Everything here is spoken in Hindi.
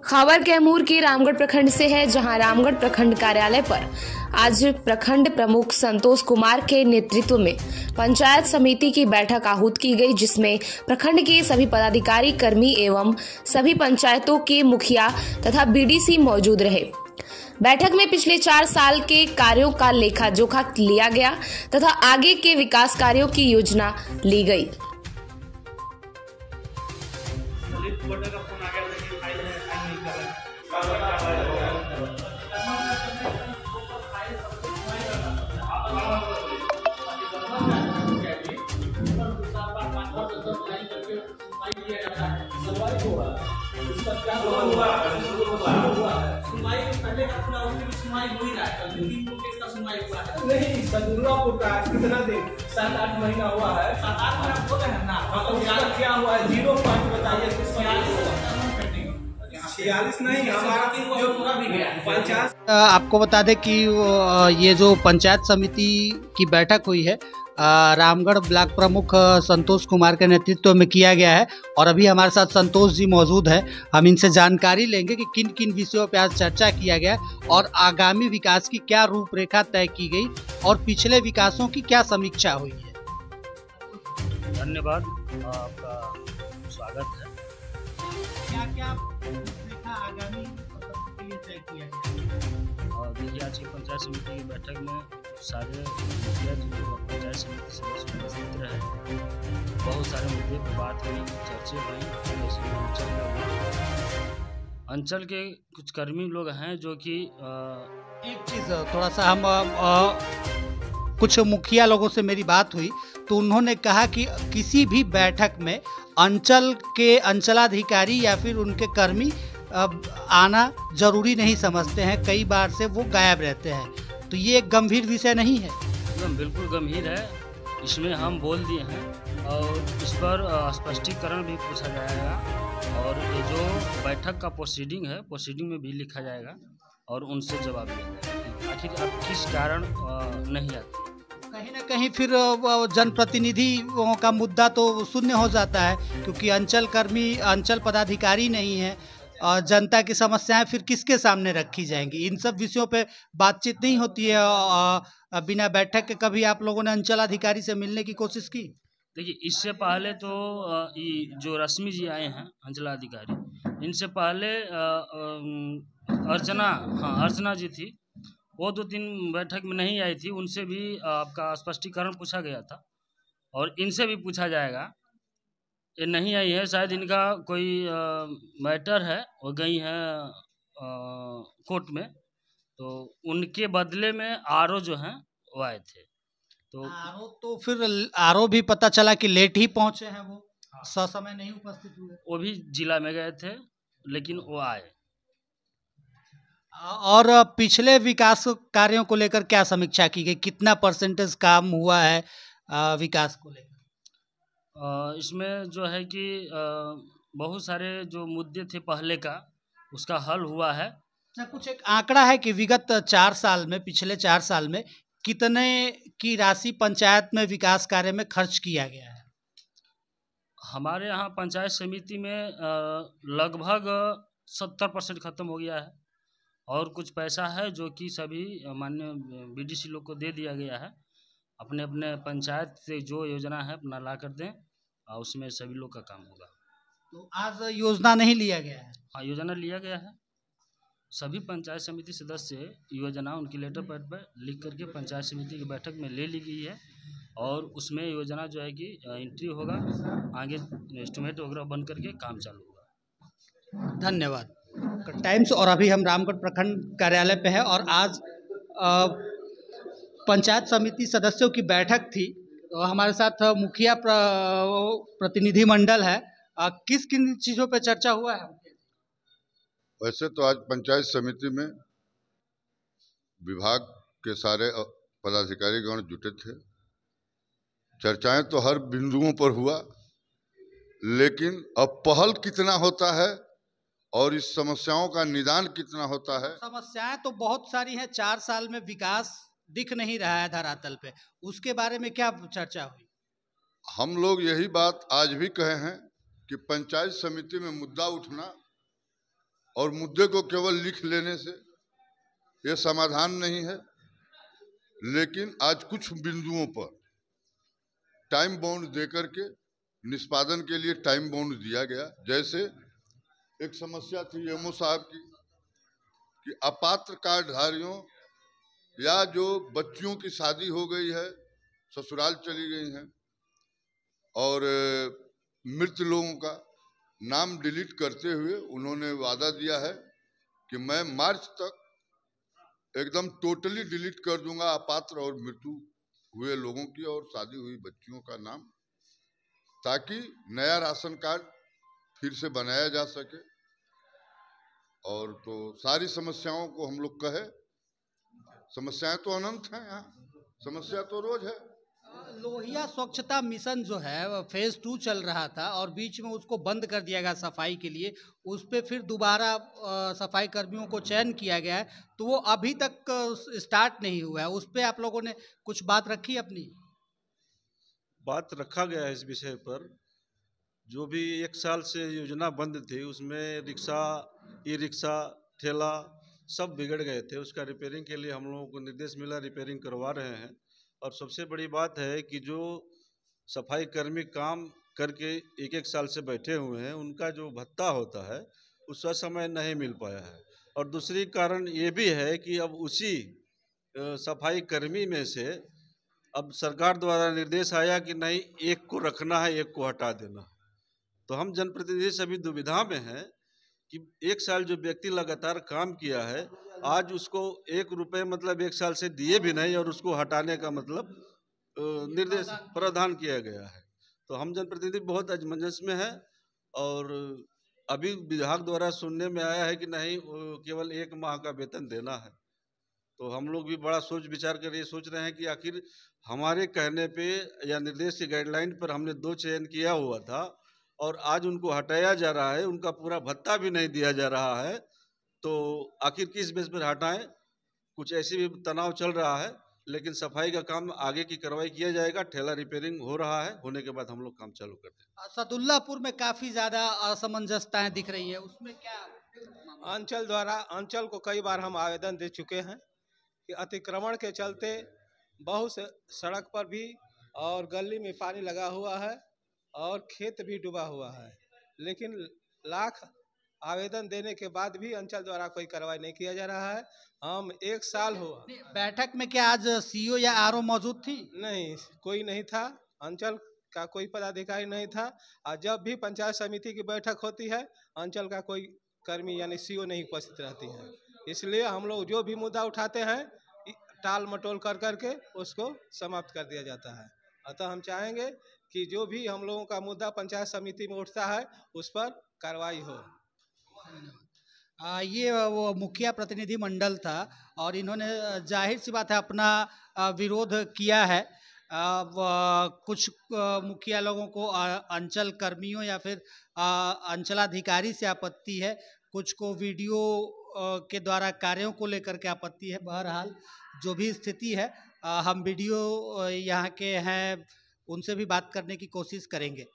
खबर कैमूर के रामगढ़ प्रखंड से है, जहां रामगढ़ प्रखंड कार्यालय पर आज प्रखंड प्रमुख संतोष कुमार के नेतृत्व में पंचायत समिति की बैठक आहूत की गई, जिसमें प्रखंड के सभी पदाधिकारी, कर्मी एवं सभी पंचायतों के मुखिया तथा बीडीसी मौजूद रहे। बैठक में पिछले 4 साल के कार्यों का लेखा जोखा लिया गया तथा आगे के विकास कार्यों की योजना ली गई। नहीं सदुल्लापुर का कितना दिन 7-8 महीना हुआ है। 7-8 महीना हो गए हैं ना। मतलब क्या हुआ है 0.5 बताइए। 46 नहीं, हमारा जो पूरा भी गया 50। आपको बता दें कि ये जो पंचायत समिति की बैठक हुई है रामगढ़ ब्लॉक प्रमुख संतोष कुमार के नेतृत्व में किया गया है और अभी हमारे साथ संतोष जी मौजूद है। हम इनसे जानकारी लेंगे कि किन किन विषयों पर आज चर्चा किया गया और आगामी विकास की क्या रूपरेखा तय की गई और पिछले विकासों की क्या समीक्षा हुई है। धन्यवाद, आपका स्वागत है। क्या क्या रूपरेखा आगामी के लिए तय किया गया? और देखिए, आज की पंचायत समिति की बैठक में सारे मुखिया जो पंचायत समिति सदस्य उपस्थित रहे, बहुत सारे मुद्दे पर बात हुई, चर्चा हुई। अंचल के कुछ कर्मी लोग हैं जो कि एक चीज़ थोड़ा सा हम कुछ मुखिया लोगों से मेरी बात हुई तो उन्होंने कहा कि किसी भी बैठक में अंचल के अंचलाधिकारी या फिर उनके कर्मी आना जरूरी नहीं समझते हैं, कई बार से वो गायब रहते हैं, तो ये एक गंभीर विषय नहीं है? एकदम बिल्कुल गंभीर है, इसमें हम बोल दिए हैं और इस पर स्पष्टीकरण भी पूछा जाएगा और ये जो बैठक का प्रोसीडिंग है, प्रोसीडिंग में भी लिखा जाएगा और उनसे जवाब दिया जाएगा आखिर अब किस कारण नहीं आते। कहीं ना कहीं फिर जनप्रतिनिधियों का मुद्दा तो शून्य हो जाता है, क्योंकि अंचल कर्मी, अंचल पदाधिकारी नहीं है, जनता की समस्याएं फिर किसके सामने रखी जाएंगी? इन सब विषयों पे बातचीत नहीं होती है बिना बैठक के। कभी आप लोगों ने अंचल अधिकारी से मिलने की कोशिश की? देखिए, इससे पहले तो ये जो रश्मि जी आए हैं अंचलाधिकारी, इनसे पहले अर्चना जी थी, वो 2-3 बैठक में नहीं आई थी, उनसे भी आपका स्पष्टीकरण पूछा गया था और इनसे भी पूछा जाएगा। ये नहीं आई है, शायद इनका कोई मैटर है, वो गई हैं कोर्ट में, तो उनके बदले में आरओ जो हैं वो आए थे। तो आरओ तो फिर आरओ भी पता चला कि लेट ही पहुंचे हैं, वो ससमय नहीं उपस्थित हुए। वो भी जिला में गए थे लेकिन वो आए। और पिछले विकास कार्यों को लेकर क्या समीक्षा की गई? कितना % काम हुआ है विकास को लेकर? इसमें जो है कि बहुत सारे जो मुद्दे थे पहले का, उसका हल हुआ है। कुछ एक आंकड़ा है कि विगत 4 साल में, पिछले 4 साल में कितने की राशि पंचायत में विकास कार्य में खर्च किया गया है? हमारे यहाँ पंचायत समिति में लगभग 70% खत्म हो गया है और कुछ पैसा है जो कि सभी माननीय बीडीसी लोग को दे दिया गया है। अपने अपने पंचायत से जो योजना है अपना ला कर दें और उसमें सभी लोग का काम होगा। तो आज योजना नहीं लिया गया है? हाँ, योजना लिया गया है। सभी पंचायत समिति सदस्य योजना उनकी लेटर पैड पर लिख करके पंचायत समिति की बैठक में ले ली गई है और उसमें योजना जो है कि एंट्री होगा, आगे एस्टिमेट वगैरह बन करके काम चालू होगा। धन्यवाद। टाइम्स। और अभी हम रामगढ़ प्रखंड कार्यालय पे है और आज पंचायत समिति सदस्यों की बैठक थी, तो हमारे साथ मुखिया प्रतिनिधि मंडल है। किस किन चीज़ों पे चर्चा हुआ है? वैसे तो आज पंचायत समिति में विभाग के सारे पदाधिकारीगण जुटे थे। चर्चाएं तो हर बिंदुओं पर हुआ, लेकिन अब पहल कितना होता है और इस समस्याओं का निदान कितना होता है। समस्याएं तो बहुत सारी हैं, 4 साल में विकास दिख नहीं रहा है धरातल पे, उसके बारे में क्या चर्चा हुई? हम लोग यही बात आज भी कहे हैं कि पंचायत समिति में मुद्दा उठना और मुद्दे को केवल लिख लेने से ये समाधान नहीं है। लेकिन आज कुछ बिंदुओं पर टाइम बाउंड देकर के निष्पादन के लिए टाइम बाउंड दिया गया। जैसे एक समस्या थी एमओ साहब की कि अपात्र कार्डधारियों या जो बच्चियों की शादी हो गई है, ससुराल चली गई हैं, और मृत लोगों का नाम डिलीट करते हुए उन्होंने वादा दिया है कि मैं मार्च तक एकदम टोटली डिलीट कर दूंगा अपात्र और मृत्यु हुए लोगों की और शादी हुई बच्चियों का नाम, ताकि नया राशन कार्ड फिर से बनाया जा सके। और तो सारी समस्याओं को हम लोग कहे, समस्याएं तो अनंत हैं, यहाँ समस्या तो रोज है। लोहिया स्वच्छता मिशन जो है फेज 2 चल रहा था और बीच में उसको बंद कर दिया गया सफाई के लिए। उस पे फिर दोबारा सफाई कर्मियों को चयन किया गया है, तो वो अभी तक स्टार्ट नहीं हुआ है। उस पे आप लोगों ने कुछ बात रखी? अपनी बात रखा गया है इस विषय पर। जो भी 1 साल से योजना बंद थी उसमें रिक्शा, ई रिक्शा, ठेला सब बिगड़ गए थे। उसका रिपेयरिंग के लिए हम लोगों को निर्देश मिला, रिपेयरिंग करवा रहे हैं। और सबसे बड़ी बात है कि जो सफाई कर्मी काम करके 1-1 साल से बैठे हुए हैं, उनका जो भत्ता होता है उस समय नहीं मिल पाया है। और दूसरी कारण ये भी है कि अब उसी सफाई कर्मी में से अब सरकार द्वारा निर्देश आया कि नहीं, एक को रखना है, एक को हटा देना है। तो हम जनप्रतिनिधि सभी दुविधा में हैं कि 1 साल जो व्यक्ति लगातार काम किया है, आज उसको 1 रुपये मतलब 1 साल से दिए भी नहीं और उसको हटाने का मतलब निर्देश प्रावधान किया गया है। तो हम जनप्रतिनिधि बहुत असमंजस में है। और अभी विभाग द्वारा सुनने में आया है कि नहीं, केवल 1 माह का वेतन देना है। तो हम लोग भी बड़ा सोच विचार कर ये सोच रहे हैं कि आखिर हमारे कहने पे या निर्देश की गाइडलाइन पर हमने 2 चयन किया हुआ था और आज उनको हटाया जा रहा है, उनका पूरा भत्ता भी नहीं दिया जा रहा है। तो आखिर किस बेस पर हटाएं? कुछ ऐसी भी तनाव चल रहा है, लेकिन सफाई का काम आगे की कार्रवाई किया जाएगा। ठेला रिपेयरिंग हो रहा है, होने के बाद हम लोग काम चालू करते हैं। सदुल्लापुर में काफी ज्यादा असमंजसताएं दिख रही है, उसमें क्या? अंचल को कई बार हम आवेदन दे चुके हैं कि अतिक्रमण के चलते बहुत से सड़क पर भी और गली में पानी लगा हुआ है और खेत भी डूबा हुआ है, लेकिन लाख आवेदन देने के बाद भी अंचल द्वारा कोई कार्रवाई नहीं किया जा रहा है। हम 1 साल हुआ। बैठक में क्या आज सीओ या आरओ मौजूद थी? नहीं, कोई नहीं था, अंचल का कोई पदाधिकारी नहीं था। और जब भी पंचायत समिति की बैठक होती है, अंचल का कोई कर्मी यानी सीओ नहीं उपस्थित रहती है। इसलिए हम लोग जो भी मुद्दा उठाते हैं, टाल मटोल कर करके उसको समाप्त कर दिया जाता है। अतः हम चाहेंगे कि जो भी हम लोगों का मुद्दा पंचायत समिति में उठता है उस पर कार्रवाई हो। ये वो मुखिया प्रतिनिधि मंडल था और इन्होंने जाहिर सी बात है अपना विरोध किया है। कुछ मुखिया लोगों को अंचल कर्मियों या फिर अंचलाधिकारी से आपत्ति है, कुछ को वीडियो के द्वारा कार्यों को लेकर के आपत्ति है। बहरहाल जो भी स्थिति है, हम वीडियो यहाँ के हैं उनसे भी बात करने की कोशिश करेंगे।